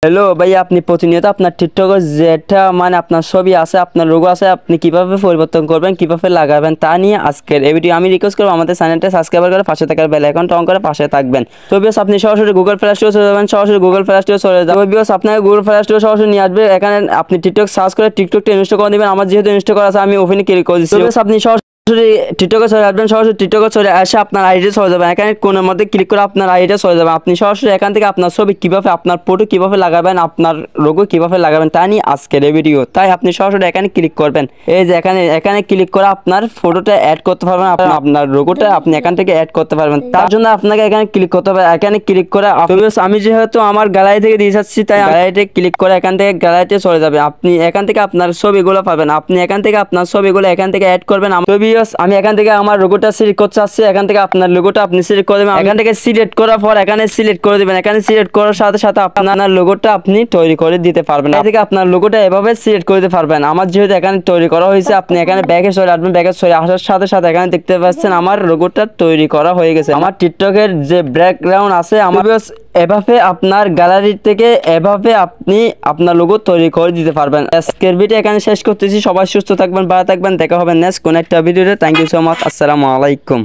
Hello ভাই, আপনি প্রতিনিয়ত আপনার টিকটকে যেটা আপনার ছবি আছে, আপনার লোগো আছে, আপনি কিভাবে পরিবর্তন করবেন, কিভাবে লাগাবেন তা নিয়ে আজকের এই ভিডিও। আমি রিকোয়েস্ট করবো আমাদের চ্যানেলটা সাবস্ক্রাইব করে পাশে থাকার বেল আইকনটা অন করে পাশে থাকবেন। তো বিকজ আপনি সরাসরি গুগল প্লে স্টোরে চলে যাবেন, সরাসরি গুগল প্লে স্টোরে চলে যাবেন। বিকজ আপনাকে গুগল প্লে স্টোরে সরাসরি নিয়ে আসবে। এখানে আপনি টিকটক সার্চ করে টিকটকটা ইনস্টল করে দিবেন। আমার যেহেতু ইনস্টল করা আছে আমি ওপেনে ক্লিক করে দিচ্ছি। আপনি টিকটকে চলে আসবেন, সরাসরি টিকটকে চলে আসে আপনার আইডিটা চলে যাবেন। এখানে কোণের মধ্যে ক্লিক করে আপনার আইডিটা চলে যাবেন। আপনি সরাসরি এখান থেকে আপনার ছবি কিভাবে, আপনার ফটো কিভাবে লাগাবেন, আপনার লোগো কিভাবে লাগাবেন তা নিয়ে আজকের এই ভিডিও। তাই আপনি সরাসরি এখানে ক্লিক করবেন। এই যে এখানে ক্লিক করে আপনার ফটোটা অ্যাড করতে পারবেন, আপনার লোগোটা আপনি এখান থেকে অ্যাড করতে পারবেন। তার জন্য আপনাকে এখানে ক্লিক করতে হবে। এখানে ক্লিক করে আমি যেহেতু আমার গ্যালারি থেকে দিয়ে যাচ্ছি, তাই গ্যালারিতে ক্লিক করে এখান থেকে গ্যালারিতে চলে যাবে। আপনি এখান থেকে আপনার ছবিগুলো পাবেন। আপনি এখান থেকে আপনার ছবিগুলো এখান থেকে অ্যাড করবেন। আমি এখান থেকে আমার লোগোটা সিলেক্ট করতে চাচ্ছি। এখান থেকে আপনার লোগোটা আপনি সিলেক্ট করে দেবেন। এখান থেকে সিলেক্ট করার পর এখানে সিলেক্ট করে দিবেন। এখানে সিলেক্ট করার সাথে সাথে আপনার লোগোটা আপনি তৈরি করে দিতে পারবেন। এখান থেকে আপনার লোগোটা এভাবে সিলেক্ট করে দিতে পারবেন। আমার যেহেতু এখানে তৈরি করা হয়েছে, আপনি এখানে ব্যাকে চলে আসবেন। ব্যাকে চলে আসার সাথে সাথে এখানে দেখতে পাচ্ছেন আমার লোগোটা তৈরি করা হয়ে গেছে। আমার টিকটকের যে ব্যাকগ্রাউন্ড আছে, আমার এভাবে আপনার গ্যালারি থেকে এভাবে আপনি আপনার লোগো তৈরি করে দিতে পারবেন। আজকের ভিডিও এখানে শেষ করতেছি। সবাই সুস্থ থাকবেন, ভালো থাকবেন। দেখা হবে নেক্সট কোন একটা ভিডিওতে। Thank you so much. আসসালামু আলাইকুম।